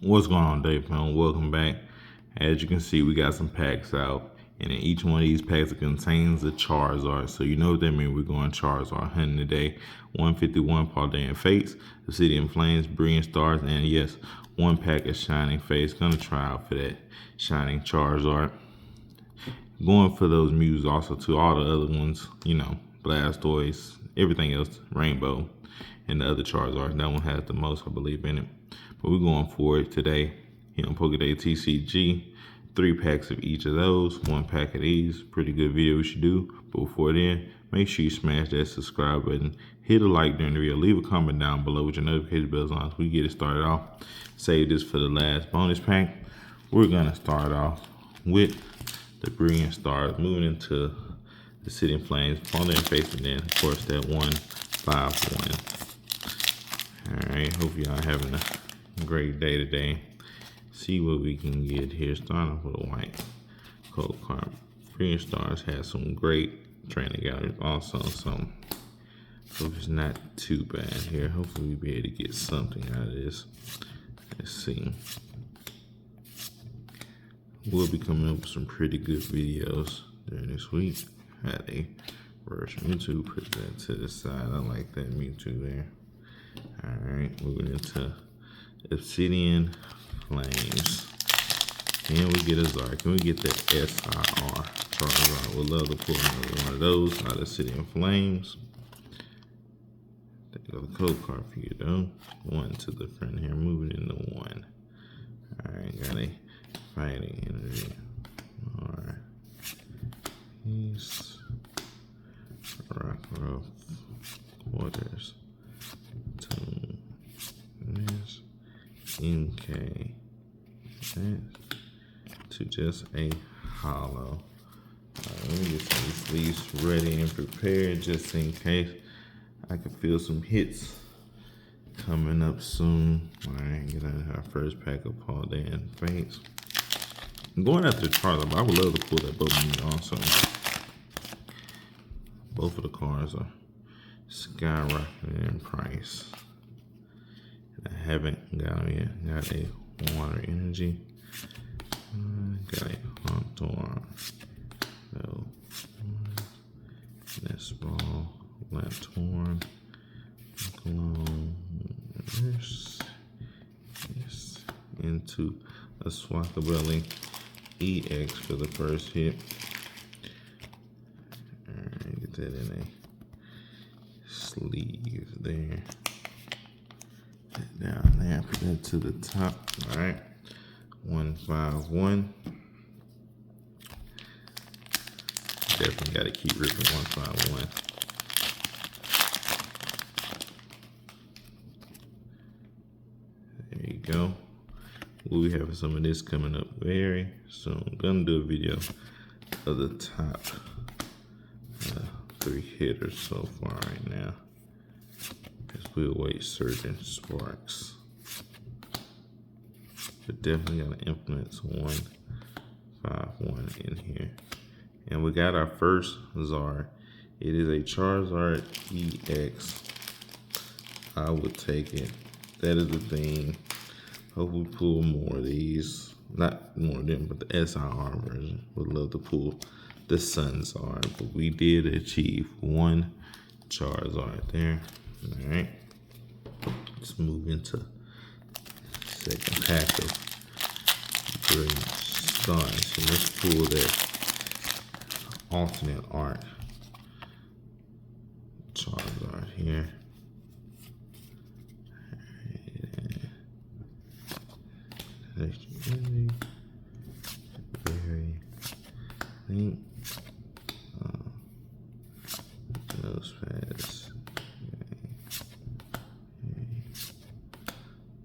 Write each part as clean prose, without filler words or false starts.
What's going on, Dave? Welcome back. As you can see, we got some packs out, and in each one of these packs, it contains a Charizard. So you know what that means. We're going Charizard hunting today. 151 Paldean Fates, Obsidian Flames, Brilliant Stars, and yes, one pack of Shining Fates. Gonna try out for that Shining Charizard. Going for those Mews also too. All the other ones, Blastoise, everything else, Rainbow, and the other Charizard. That one has the most, I believe, in it. But we're going for it today here on Pokéday TCG. 3 packs of each of those, 1 pack of these. Pretty good video we should do. But before then, make sure you smash that subscribe button. Hit a like during the video. Leave a comment down below with your notification bells on so we get it started off. Save this for the last bonus pack. We're gonna start off with the Brilliant Stars, moving into the Obsidian Flames, Paldean Fates, and then of course that 151. Alright, hope y'all having a great day today. See what we can get here. Starting off with a white cold card. Brilliant Stars has some great training galleries also, so hope it's not too bad here. Hopefully we'll be able to get something out of this. Let's see. We'll be coming up with some pretty good videos during this week. Had a version Mewtwo, put that to the side. I like that Mewtwo there. Alright, moving into Obsidian Flames. Can we get a Zard? Can we get that SIR Charizard? Would love to pull another one of those out of Obsidian Flames. Take a code card for you though. 1 to the front here, moving into 1. Alright, got a Fighting Energy. Alright. East. Rockruff. Quarters. Tomb. Miss. MK. To just a hollow. Let me get some of these sleeves ready and prepared just in case. I can feel some hits coming up soon. Alright, get out our first pack of Paldean Fates. I'm going after Charizard, but I would love to pull that Pokémon also. Both of the cards are skyrocketing in price. I haven't got them yet. Got a Water Energy. Got a Hauntor. No. Nestball. Lantorn. Clone. Yes. Into a Swakabelly EX for the first hit. Alright, get that in a sleeve there. Put that down there, put that to the top. Alright. 151. Definitely gotta keep ripping 151. There you go. We'll be having some of this coming up very soon. I'm gonna do a video of the top 3 hitters so far right now, because we'll wait certain sparks. But definitely gotta implement 151 in here. And we got our first Zard. It is a Charizard EX. I would take it. That is the thing. Hope we pull more of these. Not more of them, but the SIR version. Would love to pull the Sun Zard. But we did achieve 1 Charizard there. Alright. Let's move into second pack of Brilliant Stars. So let's pull that alternate art Charizard here. Very neat. Nose pads.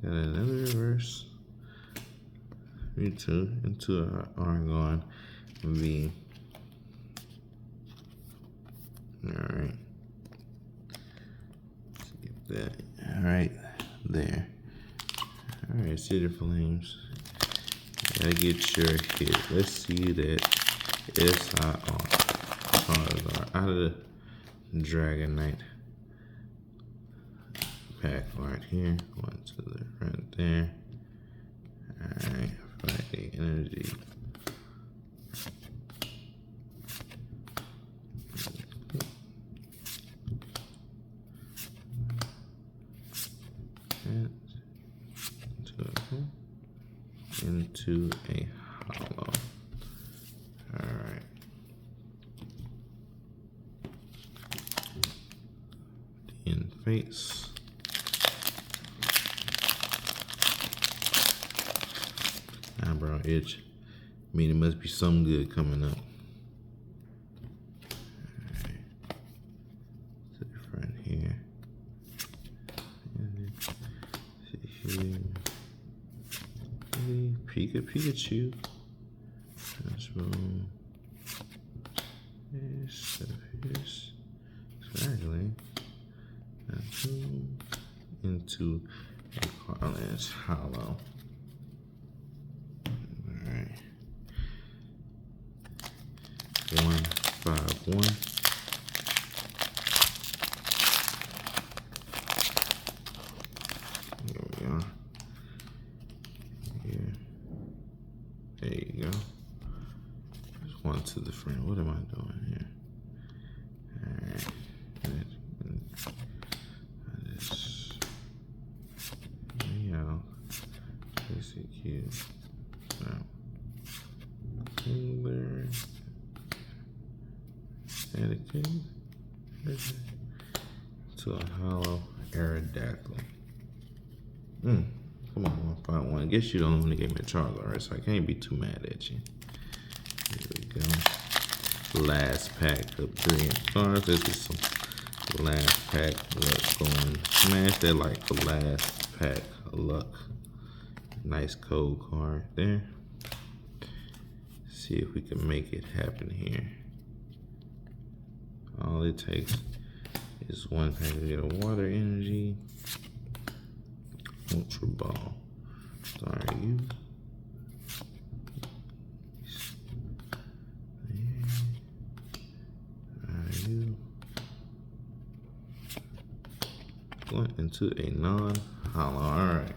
Got another reverse. Mewtwo into an Argon V. Alright. Skip that. Alright, there. Alright, City Flames. Gotta get your hit. Let's see that SIR Charizard out of the Dragonite pack right here. 1 to the front there. energy. Into a hollow. Alright. In face. Eyebrow itch. I mean, it must be something good coming up. Alright. To the front here. And then see here. Pikachu. Transform. Instead of his straggling. Into a Carlin's hollow. Alright. 151. Here we are. Here. There you go. Just one to the front. What am I doing here? Alright. Execute. There. Etiquette. To a hollow Aerodactyl. Come on, 151. I guess you don't want to give me a Charizard, right? So I can't be too mad at you. Here we go. Last pack of 3 stars. This is some last pack. Let's go and smash that like the last pack of luck. Nice code card there. See if we can make it happen here. All it takes is one pack to get a water energy. Ultra ball. Sorry, you. You. Going into a non-hollow. Alright.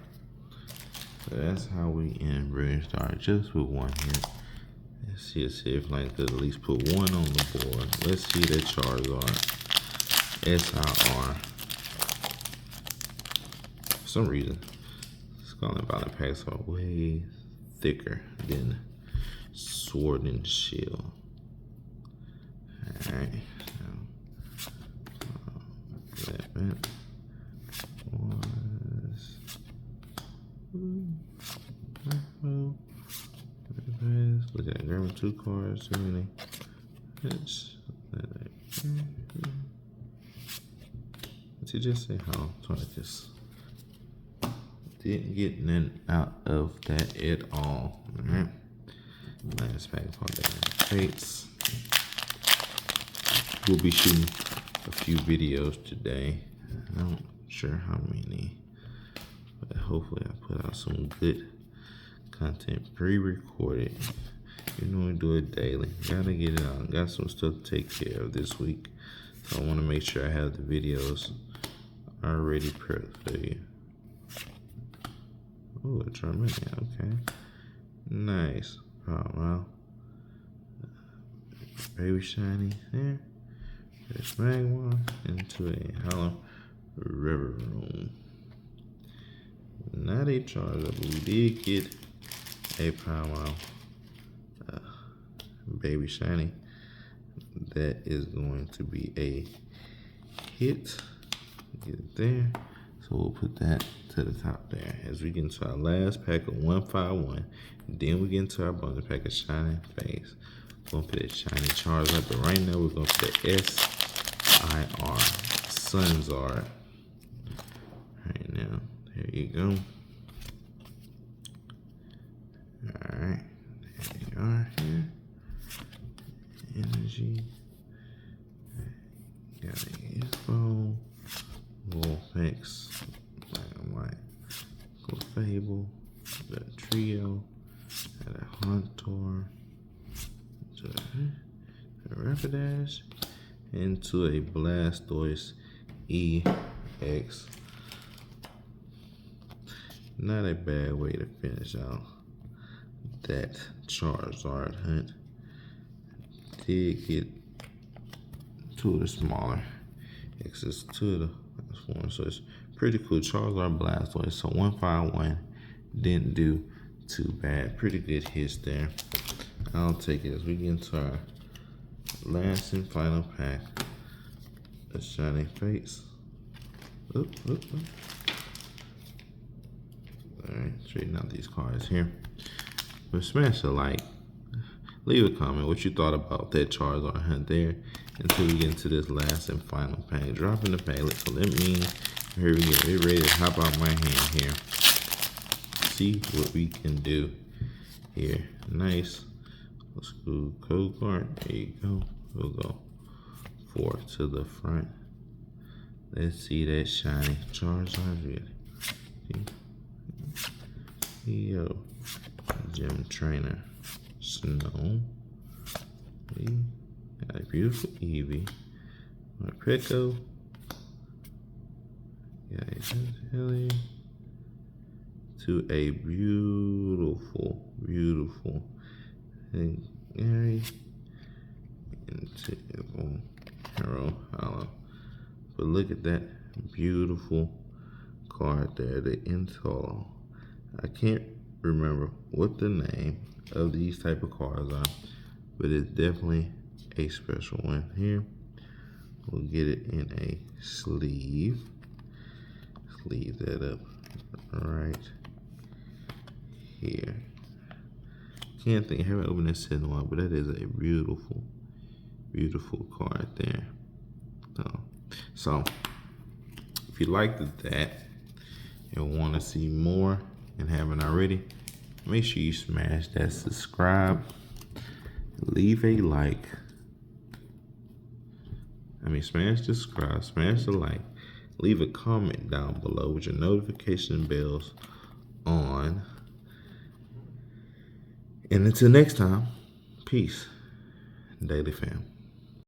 So that's how we end Brilliant Star, just with one hit. Let's see if I could at least put one on the board. Let's see that Charizard. SIR. For some reason, Scarlet Violet packs are way thicker than Sword and Shield. Alright. That look at that, grabbing 2 cards, too many. What's he just say? How? Tonicus. Didn't get nothing out of that at all. Alright. Last pack of Paldean Fates. We'll be shooting a few videos today. I'm not sure how many, but hopefully I put out some good content pre-recorded. You know, we do it daily. Gotta get it out. Got some stuff to take care of this week, so I want to make sure I have the videos already prepped for you. Oh, a Charmander. Okay, nice. Oh wow. Baby shiny there. There's Magma into a hollow River Room. Not a Charizard, but we did get a Power Baby shiny. That is going to be a hit. Get it there. So we'll put that to the top there. As we get into our last pack of 151, then we get into our bonus pack of Shining Face. We're gonna put a shiny Charizard, but right now we're gonna put a SIR, Sunzard. Right now, there you go. Alright, there you are here. Energy. Got a info. Wolfix. Black and white. Clefable. Got a trio. Got a Hauntor. A Rapidash. Into a Blastoise EX. Not a bad way to finish out that Charizard hunt. Did get two of the smaller X's, two of the last one, so it's pretty cool. Charizard Blastoise, so 151 didn't do too bad. Pretty good hits there. I'll take it as we get into our last and final pack. A shiny face. Oop, oop, oop. Alright, straighten out these cards here. But smash a like. Leave a comment what you thought about that Charizard hunt there until we get into this last and final pack. Dropping the pack. So let me, here we go. We're ready to hop out my hand here. See what we can do here. Nice. Let's go code card. There you go. We'll go 4 to the front. Let's see that shiny Charizard. Yo, Gym Trainer. Snow. We got a beautiful Eevee. My Pico. Got a Helly. To a beautiful and Gary. Into Hero Hollow. But look at that beautiful card there. The Intel. I can't remember what the name of these type of cards are, but it's definitely a special one here. We'll get it in a sleeve. Sleeve that up right here. Can't think, I haven't opened this in a while, but that is a beautiful card there. So if you liked that and want to see more and haven't already, make sure you smash that subscribe, leave a like. Smash the subscribe, smash the like, leave a comment down below with your notification bells on. And until next time, peace, Daily Fam.